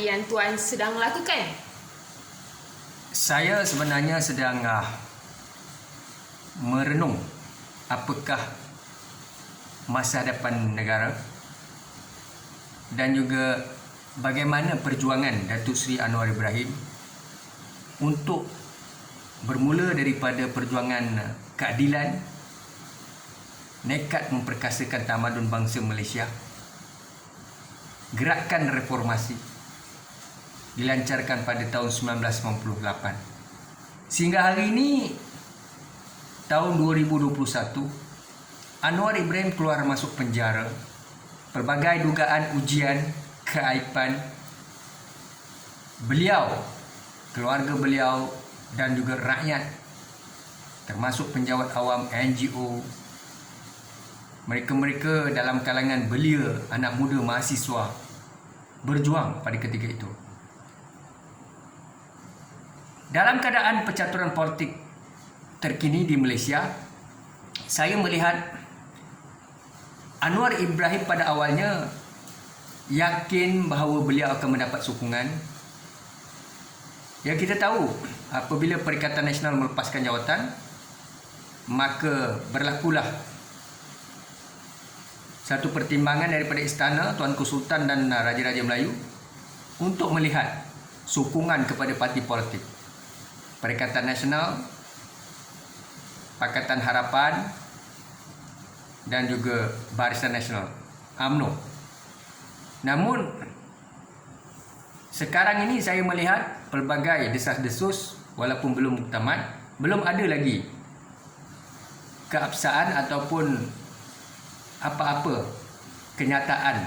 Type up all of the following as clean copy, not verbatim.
yang Tuan sedang lakukan? Saya sebenarnya sedang merenung apakah masa depan negara dan juga bagaimana perjuangan Datuk Seri Anwar Ibrahim untuk bermula daripada perjuangan keadilan, nekat memperkasakan tamadun bangsa Malaysia, gerakan reformasi dilancarkan pada tahun 1998. Sehingga hari ini, tahun 2021, Anwar Ibrahim keluar masuk penjara. Pelbagai dugaan ujian keaiban beliau, keluarga beliau dan juga rakyat, termasuk penjawat awam, NGO, mereka-mereka dalam kalangan belia, anak muda, mahasiswa berjuang pada ketika itu. Dalam keadaan percaturan politik terkini di Malaysia, saya melihat Anwar Ibrahim pada awalnya yakin bahawa beliau akan mendapat sokongan. Yang kita tahu, apabila Perikatan Nasional melepaskan jawatan, maka berlakulah satu pertimbangan daripada istana, Tuanku Sultan dan Raja-Raja Melayu untuk melihat sokongan kepada parti politik. Perikatan Nasional, Pakatan Harapan dan juga Barisan Nasional, UMNO. Namun sekarang ini saya melihat pelbagai desas-desus, walaupun belum muktamad, belum ada lagi keabsahan ataupun apa-apa kenyataan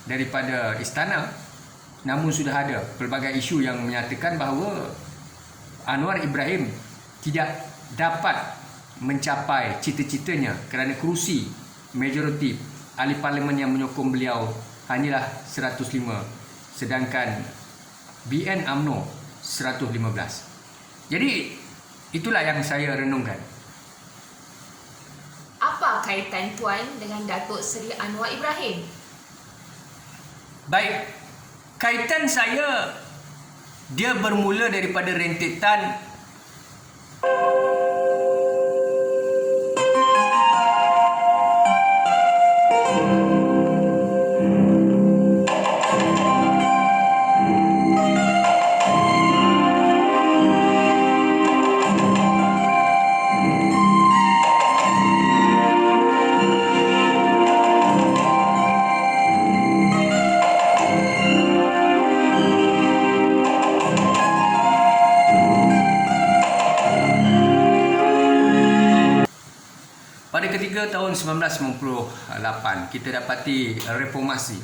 daripada istana. Namun sudah ada pelbagai isu yang menyatakan bahawa Anwar Ibrahim tidak dapat mencapai cita-citanya kerana kerusi majoriti ahli parlimen yang menyokong beliau hanyalah 105, sedangkan BN UMNO 115. Jadi itulah yang saya renungkan. Apa kaitan Tuan dengan Datuk Seri Anwar Ibrahim? Baik, kaitan saya, dia bermula daripada rentetan pada ketika tahun 1998 kita dapati reformasi.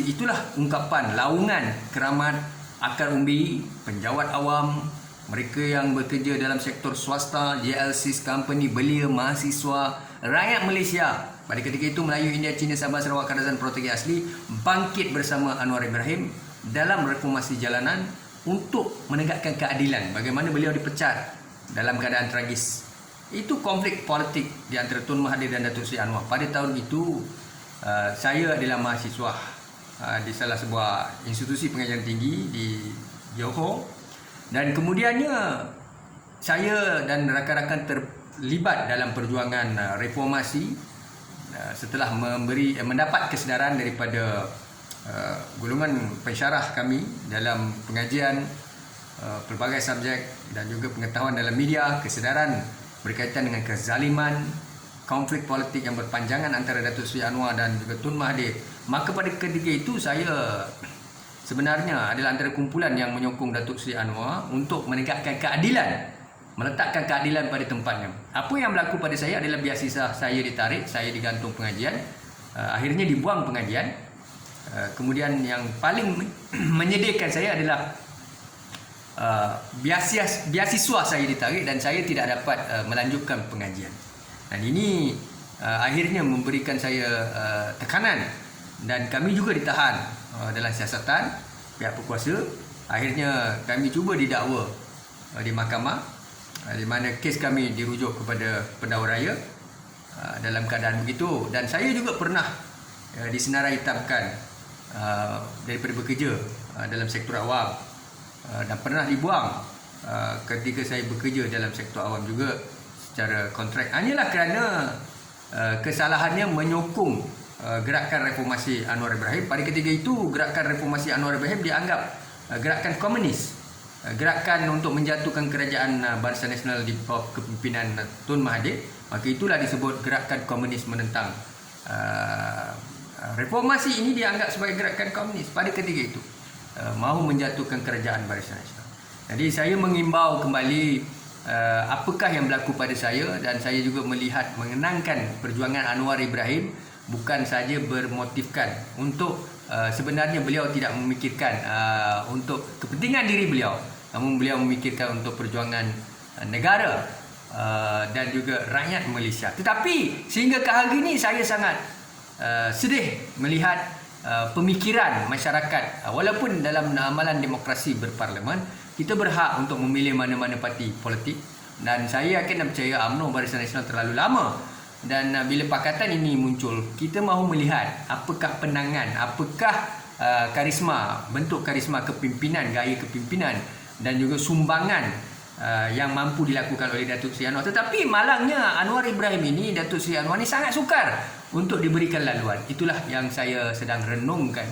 Itulah ungkapan laungan keramat akar umbi penjawat awam, mereka yang bekerja dalam sektor swasta, JLC company, belia, mahasiswa, rakyat Malaysia. Pada ketika itu Melayu, India, Cina, Sabah, Sarawak, Kadazan, Portugis asli bangkit bersama Anwar Ibrahim dalam reformasi jalanan untuk menegakkan keadilan. Bagaimana beliau dipecat dalam keadaan tragis. Itu konflik politik di antara Tun Mahathir dan Datuk Seri Anwar. Pada tahun itu saya adalah mahasiswa di salah sebuah institusi pengajian tinggi di Johor, dan kemudiannya saya dan rakan-rakan terlibat dalam perjuangan reformasi setelah mendapat kesedaran daripada golongan pensyarah kami dalam pengajian pelbagai subjek dan juga pengetahuan dalam media, kesedaran berkaitan dengan kezaliman, konflik politik yang berpanjangan antara Datuk Seri Anwar dan juga Tun Mahathir. Maka pada ketika itu saya sebenarnya adalah antara kumpulan yang menyokong Datuk Seri Anwar untuk menegakkan keadilan, meletakkan keadilan pada tempatnya. Apa yang berlaku pada saya adalah biasa saya ditarik, saya digantung pengajian, akhirnya dibuang pengajian. Kemudian yang paling menyedihkan saya adalah beasiswa saya ditarik dan saya tidak dapat melanjutkan pengajian. Dan ini akhirnya memberikan saya tekanan, dan kami juga ditahan dalam siasatan pihak berkuasa. Akhirnya kami cuba didakwa di mahkamah, di mana kes kami dirujuk kepada Pendahulu Raya dalam keadaan begitu. Dan saya juga pernah disenaraitamkan daripada bekerja dalam sektor awam dan pernah dibuang ketika saya bekerja dalam sektor awam juga secara kontrak. Hanyalah kerana kesalahannya menyokong gerakan reformasi Anwar Ibrahim. Pada ketika itu gerakan reformasi Anwar Ibrahim dianggap gerakan komunis, gerakan untuk menjatuhkan kerajaan Barisan Nasional di bawah kepimpinan Tun Mahathir. Maka itulah disebut gerakan komunis menentang reformasi. Ini dianggap sebagai gerakan komunis pada ketika itu, mahu menjatuhkan kerajaan Barisan Nasional. Jadi saya mengimbau kembali apakah yang berlaku pada saya, dan saya juga melihat mengenangkan perjuangan Anwar Ibrahim bukan saja bermotifkan untuk sebenarnya beliau tidak memikirkan untuk kepentingan diri beliau, namun beliau memikirkan untuk perjuangan negara dan juga rakyat Malaysia. Tetapi sehingga ke hari ini saya sangat sedih melihat pemikiran masyarakat. Walaupun dalam amalan demokrasi berparlimen kita berhak untuk memilih mana-mana parti politik, dan saya yakin dan percaya UMNO Barisan Nasional terlalu lama, dan bila pakatan ini muncul kita mahu melihat apakah penangan, apakah karisma, bentuk karisma kepimpinan, gaya kepimpinan dan juga sumbangan yang mampu dilakukan oleh Datuk Seri Anwar. Tetapi malangnya Anwar Ibrahim ini, Datuk Seri Anwar ini sangat sukar untuk diberikan laluan. Itulah yang saya sedang renungkan.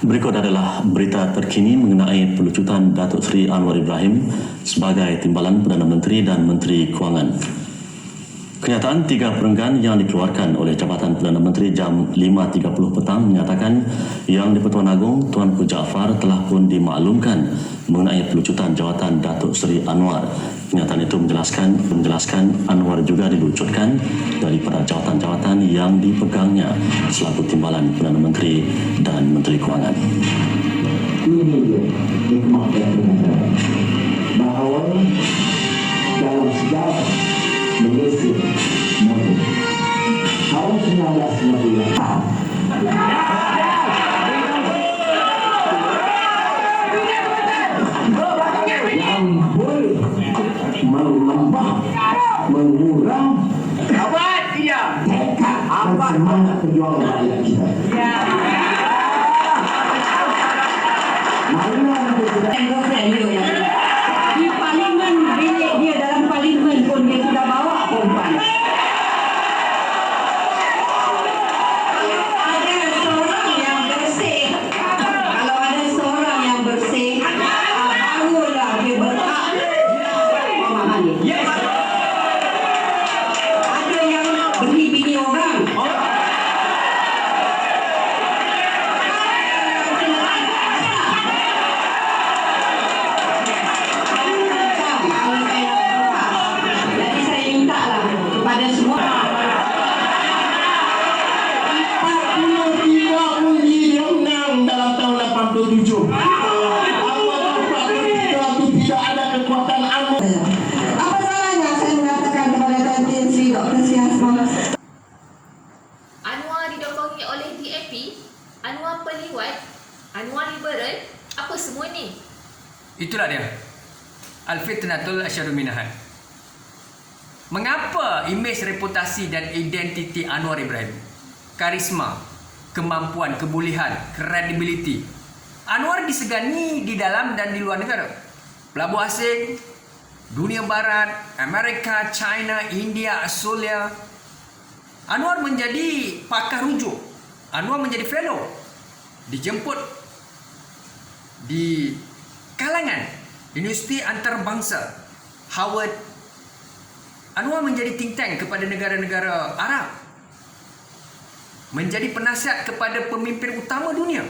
Berikut adalah berita terkini mengenai pelucutan Datuk Seri Anwar Ibrahim sebagai Timbalan Perdana Menteri dan Menteri Kewangan. Kenyataan 3 perenggan yang dikeluarkan oleh Jabatan Perdana Menteri jam 5.30 petang menyatakan Yang di-Pertuan Agong Tuanku Jaafar telah pun dimaklumkan mengenai pelucutan jawatan Datuk Seri Anwar. Kenyataan itu menjelaskan Anwar juga dilucutkan daripada jawatan-jawatan yang dipegangnya selaku Timbalan Perdana Menteri dan Menteri Kewangan. Ini dia hikmah dan pengajaran bahawa dalam sejarah Malaysia modern tahun 1998 yang boleh menambah, mengurang tekad dan semangat perjuangan rakyat kita. Di parlimen, bilik dia dalam parlimen pun dia sudah bawa perempuan. Ada seorang yang bersih. Kalau ada seorang yang bersih, barulah dia berhak memahami. Ada yang beli bini orang. Jadi saya minta lah kepada semua 43 undi dia menang dalam tahun 87. Apa ketika itu tidak ada kekuatan Anwar. apa salahnya saya mengatakan kepada Tuan Sri Dr. Siasma Anwar didokongi oleh DAP, Anwar Perliwat, Anwar Liberal, apa semua ni? Itulah dia, Al-Fitnatul Asyadu Minahan. Mengapa imej, reputasi dan identiti Anwar Ibrahim, karisma, kemampuan, kebolehan, kredibiliti Anwar disegani di dalam dan di luar negara, pelabur asing, dunia barat, Amerika, China, India, Australia. Anwar menjadi pakar rujuk, Anwar menjadi fellow, dijemput di kalangan Universiti Antarabangsa Harvard. Anwar menjadi think tank kepada negara-negara Arab, menjadi penasihat kepada pemimpin utama dunia.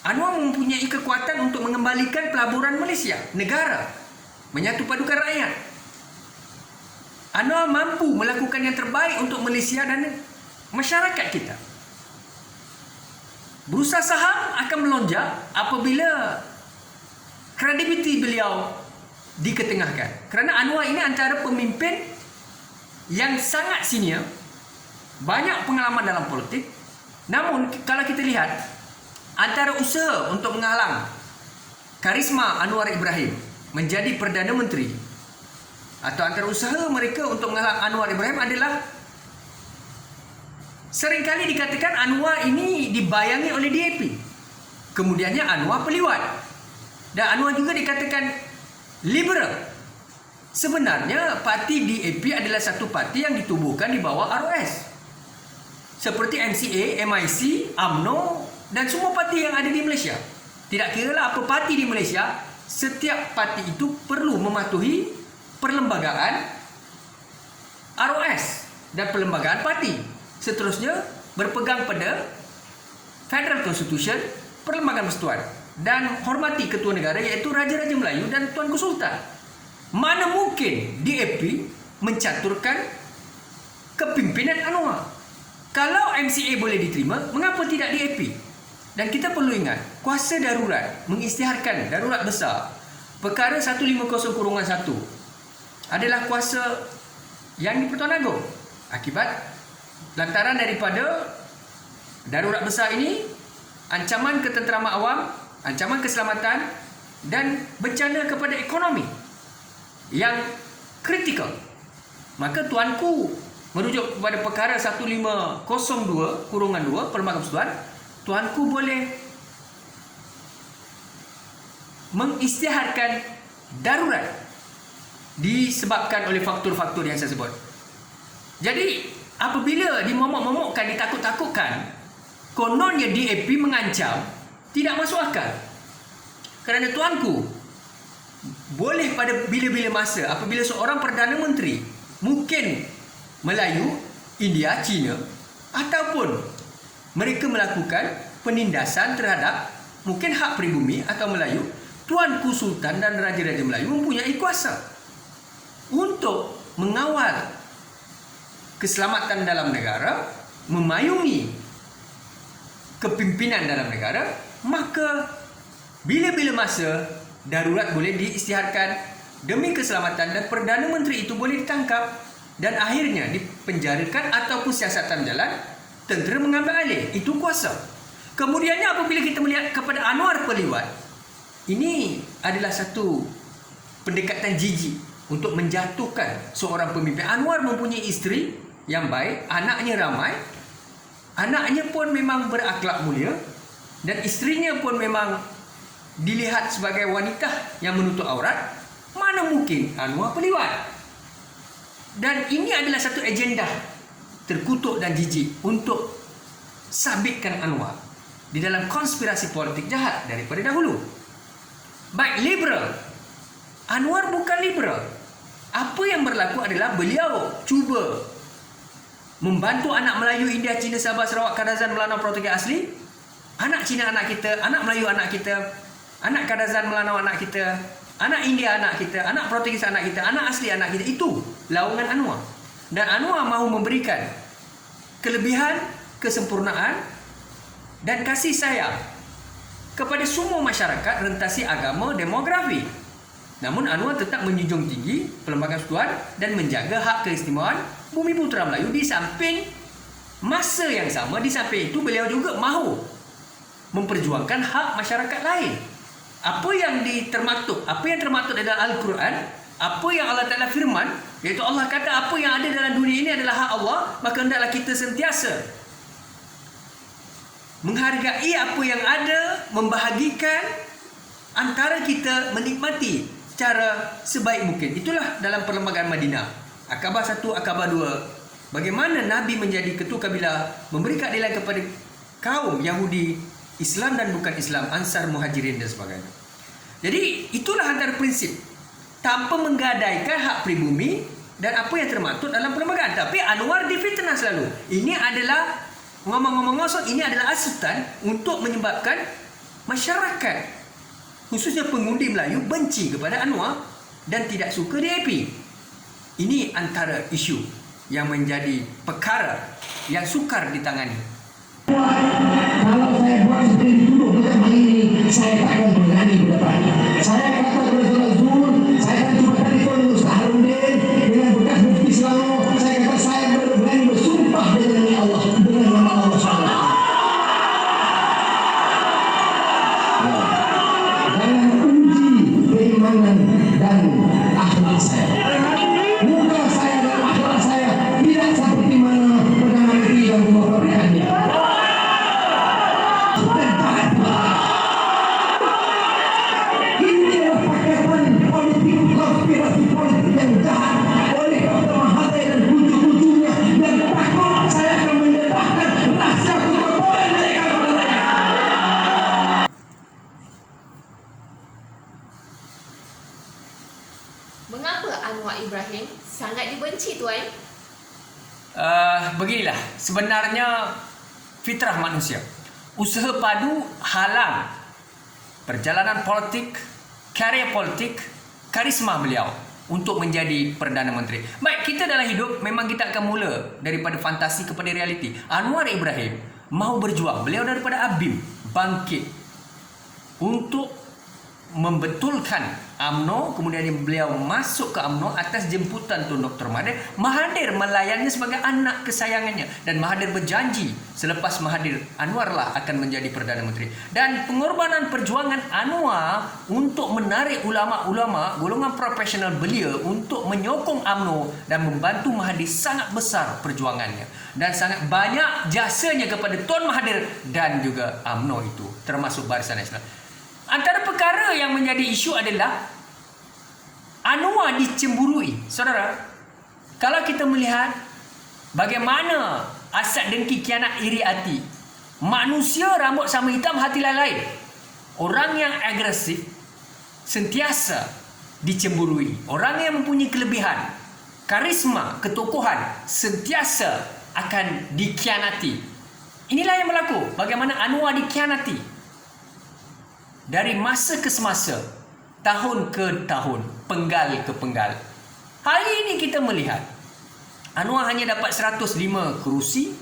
Anwar mempunyai kekuatan untuk mengembalikan pelaburan Malaysia, negara, menyatu padukan rakyat. Anwar mampu melakukan yang terbaik untuk Malaysia dan masyarakat kita. Bursa saham akan melonjak apabila kredibiliti beliau diketengahkan. Kerana Anwar ini antara pemimpin yang sangat senior, banyak pengalaman dalam politik. Namun kalau kita lihat antara usaha untuk menghalang karisma Anwar Ibrahim menjadi Perdana Menteri, atau antara usaha mereka untuk menghalang Anwar Ibrahim adalah seringkali dikatakan Anwar ini dibayangi oleh DAP. Kemudiannya Anwar peliwat. Dan Anwar juga dikatakan liberal. Sebenarnya parti DAP adalah satu parti yang ditubuhkan di bawah ROS. Seperti MCA, MIC, UMNO dan semua parti yang ada di Malaysia. Tidak kiralah apa parti di Malaysia, setiap parti itu perlu mematuhi perlembagaan ROS dan perlembagaan parti. Seterusnya berpegang pada Federal Constitution, perlembagaan persekutuan, dan hormati ketua negara iaitu Raja-Raja Melayu dan Tuanku Sultan. Mana mungkin DAP mencaturkan kepimpinan Anwar? Kalau MCA boleh diterima, mengapa tidak DAP? Dan kita perlu ingat, kuasa darurat mengisytiharkan darurat besar perkara 150-1 adalah kuasa yang di-Pertuan Agong. Akibat lantaran daripada darurat besar ini, ancaman ketenteraman awam, ancaman keselamatan dan bencana kepada ekonomi yang kritikal, maka tuanku merujuk kepada perkara 1502-2 Perlembagaan Persekutuan, tuanku boleh mengisytiharkan darurat disebabkan oleh faktor-faktor yang saya sebut. Jadi apabila dimomok-momokkan, ditakut-takutkan, kononnya DAP mengancam, tidak masuk akal. Kerana tuanku boleh pada bila-bila masa apabila seorang Perdana Menteri, mungkin Melayu, India, Cina, ataupun mereka melakukan penindasan terhadap mungkin hak pribumi atau Melayu, Tuanku Sultan dan Raja-Raja Melayu mempunyai kuasa untuk mengawal keselamatan dalam negara, memayungi kepimpinan dalam negara. Maka bila-bila masa darurat boleh diisytiharkan demi keselamatan dan Perdana Menteri itu boleh ditangkap dan akhirnya dipenjarakan ataupun siasatan jalan, tentera mengambil alih. Itu kuasa. Kemudiannya apabila kita melihat kepada Anwar peliwat, ini adalah satu pendekatan jijik untuk menjatuhkan seorang pemimpin. Anwar mempunyai isteri yang baik, anaknya ramai, anaknya pun memang berakhlak mulia, dan isterinya pun memang dilihat sebagai wanita yang menutup aurat. Mana mungkin Anwar peliwat? Dan ini adalah satu agenda terkutuk dan jijik untuk sabitkan Anwar di dalam konspirasi politik jahat daripada dahulu. Baik liberal, Anwar bukan liberal. Apa yang berlaku adalah beliau cuba membantu anak Melayu, India, Cina, Sabah, Sarawak, Kadazan, Melanau, Portugis asli, anak Cina anak kita, anak Melayu anak kita, anak Kadazan, Melanau anak kita, anak India anak kita, anak Portugis anak kita, anak asli anak kita. Itu laungan Anwar. Dan Anwar mahu memberikan kelebihan, kesempurnaan dan kasih sayang kepada semua masyarakat rentasi agama, demografi. Namun Anwar tetap menjunjung tinggi perlembagaan persekutuan dan menjaga hak keistimewaan Bumi Putera Melayu. Di samping masa yang sama, di samping itu beliau juga mahu memperjuangkan hak masyarakat lain. Apa yang termaktub adalah Al-Quran, apa yang Allah Ta'ala firman, iaitu Allah kata apa yang ada dalam dunia ini adalah hak Allah, maka hendaklah kita sentiasa menghargai apa yang ada, membahagikan antara kita, menikmati secara sebaik mungkin. Itulah dalam perlembagaan Madinah. Akabah 1, Akabah 2. Bagaimana Nabi menjadi ketua kabilah, memberi keadilan kepada kaum Yahudi, Islam dan bukan Islam, Ansar, Muhajirin dan sebagainya. Jadi itulah antara prinsip, tanpa menggadaikan hak pribumi dan apa yang termaktub dalam perlembagaan. Tapi Anwar difitnah selalu. Ini adalah ngomong-ngomong kosong, ini adalah asutan untuk menyebabkan masyarakat, khususnya pengundi Melayu, benci kepada Anwar dan tidak suka DAP. Ini antara isu yang menjadi perkara yang sukar ditangani. Kalau saya buat seperti dituduh dengan ini, saya takkan berani berdepan. Saya kata kepada Saudara Zul, saya akan cuma tadi kalau Harun dengan bekas bukti selalu, saya kata perjuangan dan akhlak saya. Muka saya dan akhlak saya tidak seperti mana Perdana Menteri yang memaparkannya. Ini adalah pakaian politik konspirasi politik yang jahat oleh Dr. Mahathir dan kucu-kucunya, dan takut saya akan mendapatkan rasa kekotoran mereka kepada saya. Mengapa Anwar Ibrahim sangat dibenci, Tuan? Beginilah sebenarnya fitrah manusia. Usaha padu halang perjalanan politik, karier politik, karisma beliau untuk menjadi Perdana Menteri. Baik, kita dalam hidup memang kita akan mula daripada fantasi kepada realiti. Anwar Ibrahim mahu berjuang. Beliau daripada ABIM bangkit untuk membetulkan UMNO, kemudian beliau masuk ke UMNO atas jemputan Tun Dr. Mahathir. Mahathir melayaninya sebagai anak kesayangannya, dan Mahathir berjanji selepas Mahathir, Anwarlah akan menjadi Perdana Menteri. Dan pengorbanan perjuangan Anwar untuk menarik ulama-ulama golongan profesional beliau untuk menyokong UMNO dan membantu Mahathir sangat besar perjuangannya, dan sangat banyak jasanya kepada Tun Mahathir dan juga UMNO itu, termasuk Barisan Nasional. Antara perkara yang menjadi isu adalah Anwar dicemburui. Saudara, kalau kita melihat bagaimana asat dengki, kianat, iri hati, manusia rambut sama hitam, hati lain-lain, orang yang agresif sentiasa dicemburui. Orang yang mempunyai kelebihan, karisma, ketokohan sentiasa akan dikhianati. Inilah yang berlaku. Bagaimana Anwar dikhianati dari masa ke semasa, tahun ke tahun, penggal ke penggal. Hari ini kita melihat Anwar hanya dapat 105 kerusi.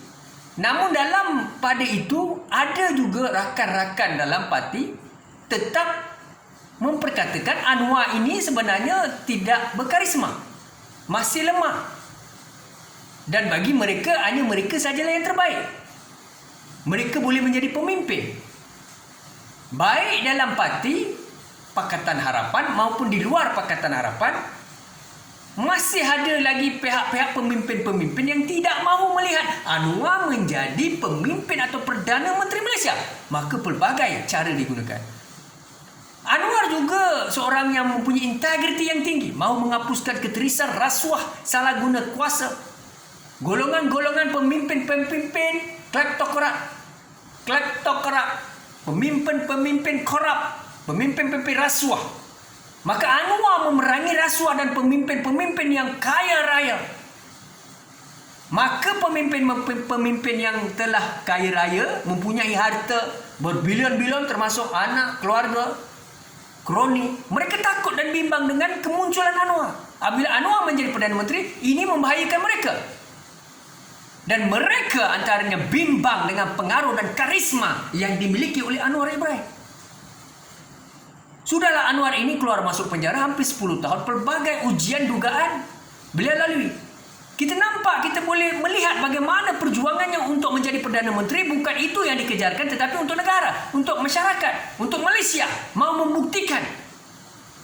Namun dalam pada itu ada juga rakan-rakan dalam parti tetap memperkatakan Anwar ini sebenarnya tidak berkarisma, masih lemah. Dan bagi mereka, hanya mereka sajalah yang terbaik. Mereka boleh menjadi pemimpin, baik dalam parti Pakatan Harapan maupun di luar Pakatan Harapan. Masih ada lagi pihak-pihak pemimpin-pemimpin yang tidak mahu melihat Anwar menjadi pemimpin atau Perdana Menteri Malaysia. Maka pelbagai cara digunakan. Anwar juga seorang yang mempunyai integriti yang tinggi, mahu menghapuskan keterisan, rasuah, salah guna kuasa. Golongan-golongan pemimpin-pemimpin kleptokrat, pemimpin-pemimpin korup, pemimpin-pemimpin rasuah. Maka Anwar memerangi rasuah dan pemimpin-pemimpin yang kaya raya. Maka pemimpin-pemimpin yang telah kaya raya, mempunyai harta berbilion-bilion termasuk anak, keluarga, kroni, mereka takut dan bimbang dengan kemunculan Anwar. Apabila Anwar menjadi Perdana Menteri, ini membahayakan mereka. Dan mereka antaranya bimbang dengan pengaruh dan karisma yang dimiliki oleh Anwar Ibrahim. Sudahlah, Anwar ini keluar masuk penjara hampir 10 tahun. Pelbagai ujian dugaan beliau lalui. Kita nampak, kita boleh melihat bagaimana perjuangannya untuk menjadi Perdana Menteri. Bukan itu yang dikejarkan, tetapi untuk negara, untuk masyarakat, untuk Malaysia. Mau membuktikan.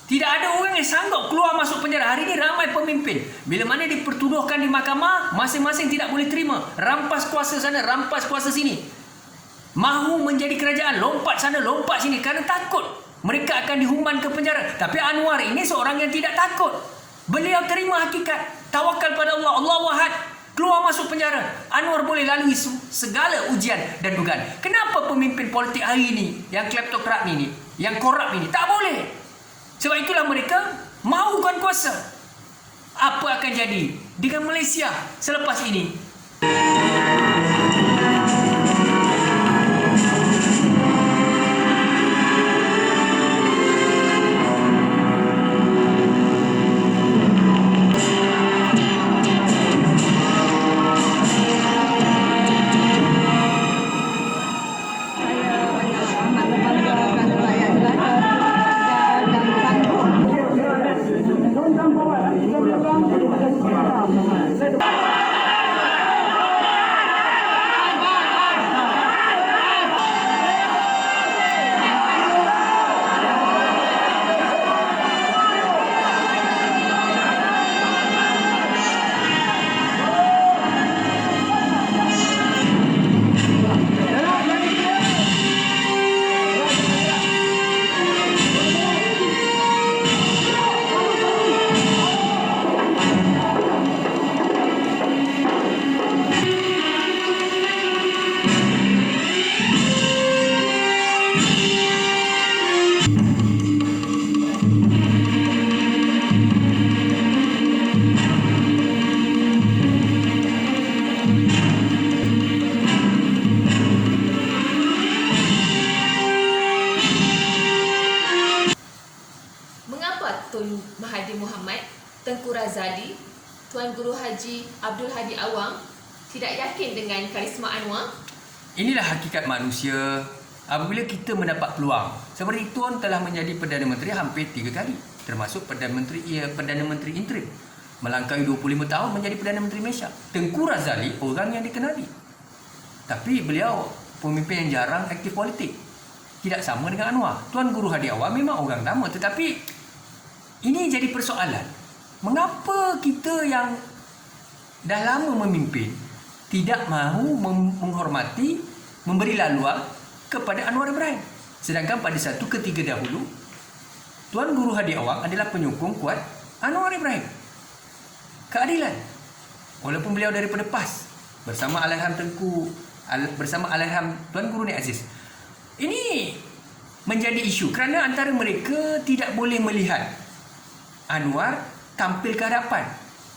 Tidak ada orang yang sanggup keluar masuk penjara. Hari ini ramai pemimpin. Bila mana dipertuduhkan di mahkamah, masing-masing tidak boleh terima. Rampas kuasa sana, rampas kuasa sini. Mahu menjadi kerajaan, lompat sana, lompat sini. Kerana takut mereka akan dihuman ke penjara. Tapi Anwar ini seorang yang tidak takut. Beliau terima hakikat. Tawakal pada Allah. Allah wahad. Keluar masuk penjara. Anwar boleh lalui segala ujian dan dugaan. Kenapa pemimpin politik hari ini, yang kleptokrat ini, yang korup ini, tak boleh? Sebab itulah mereka mahukan kuasa. Apa akan jadi dengan Malaysia selepas ini? Tun Mahathir Mohamad, Tengku Razali, Tuan Guru Haji Abdul Hadi Awang tidak yakin dengan karisma Anwar? Inilah hakikat manusia apabila kita mendapat peluang. Seperti Tuan telah menjadi Perdana Menteri hampir 3 kali, termasuk Perdana Menteri interim. Melangkaui 25 tahun menjadi Perdana Menteri Malaysia. Tengku Razali orang yang dikenali. Tapi beliau pemimpin yang jarang aktif politik. Tidak sama dengan Anwar. Tuan Guru Hadi Awang memang orang lama, tetapi ini jadi persoalan. Mengapa kita yang dah lama memimpin tidak mahu menghormati, memberi laluan kepada Anwar Ibrahim? Sedangkan pada satu ketika dahulu, Tuan Guru Hadi Awang adalah penyokong kuat Anwar Ibrahim. Keadilan. Walaupun beliau daripada PAS bersama Allahyarham Tuan Guru Nik Aziz. Ini menjadi isu kerana antara mereka tidak boleh melihat Anwar tampil ke hadapan,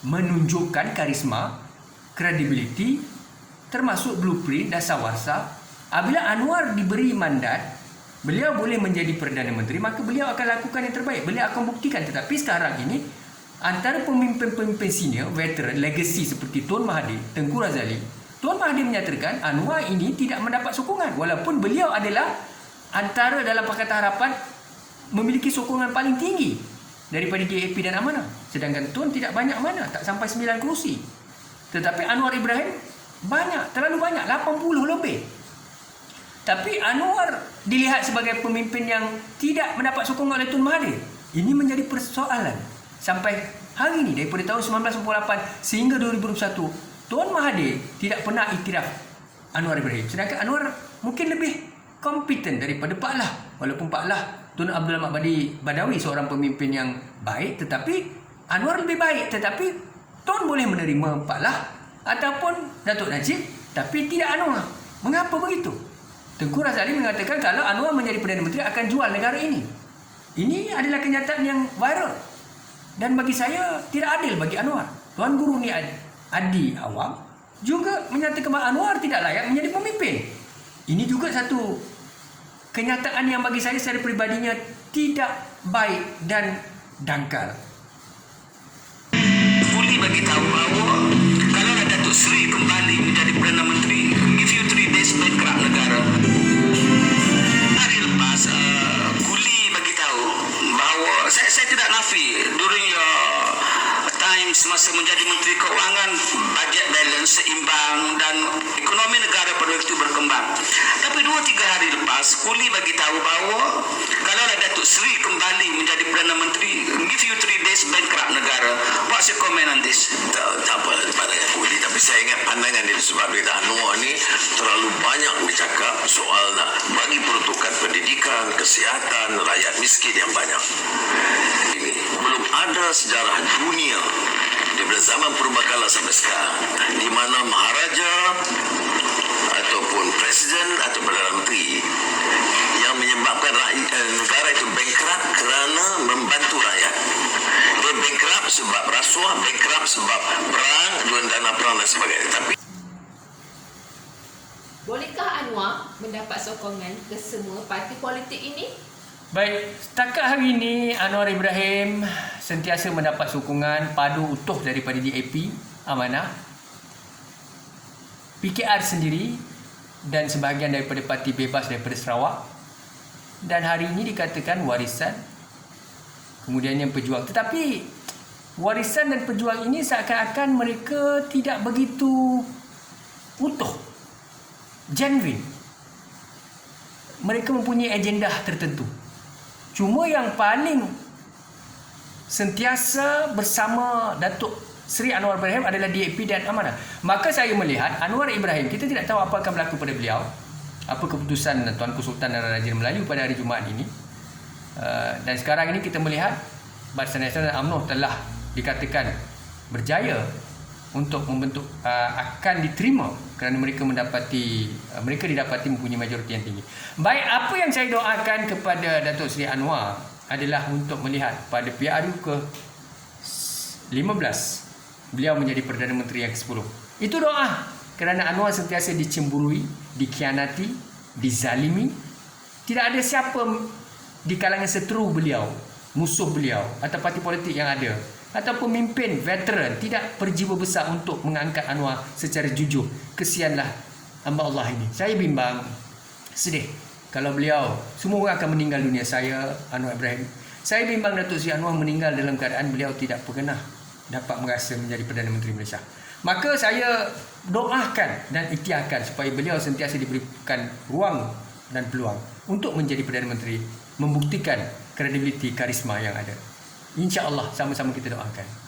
menunjukkan karisma, kredibiliti, termasuk blueprint dasar warsa. Apabila Anwar diberi mandat, beliau boleh menjadi Perdana Menteri, maka beliau akan lakukan yang terbaik. Beliau akan buktikan. Tetapi sekarang ini antara pemimpin-pemimpin senior, veteran, legacy seperti Tun Mahathir, Tengku Razali, Tuan Mahathir menyatakan Anwar ini tidak mendapat sokongan, walaupun beliau adalah antara dalam Pakatan Harapan memiliki sokongan paling tinggi daripada DAP dan Amanah. Sedangkan Tun tidak banyak mana, tak sampai 9 kerusi. Tetapi Anwar Ibrahim banyak, terlalu banyak, 80 lebih. Tapi Anwar dilihat sebagai pemimpin yang tidak mendapat sokongan oleh Tun Mahathir. Ini menjadi persoalan sampai hari ini, daripada tahun 1998 sehingga 2021. Tuan Mahathir tidak pernah iktiraf Anwar Ibrahim. Sedangkan Anwar mungkin lebih kompeten daripada Pak Lah. Walaupun Pak Lah, Tun Abdul Ahmad Badawi seorang pemimpin yang baik, tetapi Anwar lebih baik. Tetapi Tun boleh menerima Pak Lah ataupun Datuk Najib, tapi tidak Anwar. Mengapa begitu? Tengku Razali mengatakan kalau Anwar menjadi Perdana Menteri akan jual negara ini. Ini adalah kenyataan yang viral. Dan bagi saya tidak adil bagi Anwar. Tuan Guru Nik Hadi Awang juga menyatakan bahawa Anwar tidak layak menjadi pemimpin. Ini juga satu kenyataan yang bagi saya secara peribadinya tidak baik dan dangkal. Puli bagi tahu bahawa kalau Datuk Seri kembali menjadi Perdana Menteri, give you 3 days bankrupt negara. Hari lepas Kuli bagi tahu bahawa saya tidak nafi during your time semasa menjadi Menteri Keuangan, bajet balance seimbang dan ekonomi negara pada waktu itu berkembang. Tapi 2-3 hari lepas Kuli bagi tahu bahawa kalau Datuk Seri kembali menjadi Perdana Menteri, give you 3 days bankrupt negara. What's your comment on this? Tak apa pandangan Kuli, tapi saya ingat pandangan dia sebab berita Anwar ni terlalu banyak bercakap soal nak bagi peruntukan pendidikan, kesihatan, rakyat miskin yang banyak. Ini belum ada sejarah dunia daripada zaman purbakala sampai sekarang di mana maharaja ataupun presiden atau Perdana Menteri yang menyebabkan negara itu bankrupt kerana membantu rakyat. Dia bankrupt sebab rasuah, bankrupt sebab perang, jual dana perang dan sebagainya. Tapi Bolehkah Anwar mendapat sokongan ke semua parti politik ini? Baik, setakat hari ini Anwar Ibrahim sentiasa mendapat sokongan padu utuh daripada DAP, Amanah, PKR sendiri dan sebahagian daripada Parti Bebas daripada Sarawak. Dan hari ini dikatakan warisan, kemudian yang pejuang. Tetapi warisan dan pejuang ini seakan-akan mereka tidak begitu utuh, genuine. Mereka mempunyai agenda tertentu. Cuma yang paling sentiasa bersama Datuk Seri Anwar Ibrahim adalah DAP dan Amanah. Maka saya melihat Anwar Ibrahim, kita tidak tahu apa akan berlaku pada beliau, apa keputusan Tuanku Sultan dan Raja Melayu pada hari Jumaat ini. Dan sekarang ini kita melihat Barisan Nasional UMNO telah dikatakan berjaya untuk membentuk, akan diterima kerana mereka didapati mempunyai majoriti yang tinggi. Baik, apa yang saya doakan kepada Datuk Seri Anwar adalah untuk melihat pada PRU ke-15 beliau menjadi Perdana Menteri yang ke-10. Itu doa kerana Anwar sentiasa dicemburui, dikhianati, dizalimi. Tidak ada siapa di kalangan seteru beliau musuh beliau atau parti politik yang ada atau pemimpin veteran tidak berjiwa besar untuk mengangkat Anwar secara jujur. Kesianlah hamba Allah ini. Saya bimbang, sedih kalau beliau, semua orang akan meninggal dunia. Saya, Anwar Ibrahim, saya bimbang Datuk Seri Anwar meninggal dalam keadaan beliau tidak pernah dapat merasa menjadi Perdana Menteri Malaysia. Maka saya doakan dan ikhtiarkan supaya beliau sentiasa diberikan ruang dan peluang untuk menjadi Perdana Menteri, membuktikan kredibiliti karisma yang ada. InsyaAllah sama-sama kita doakan.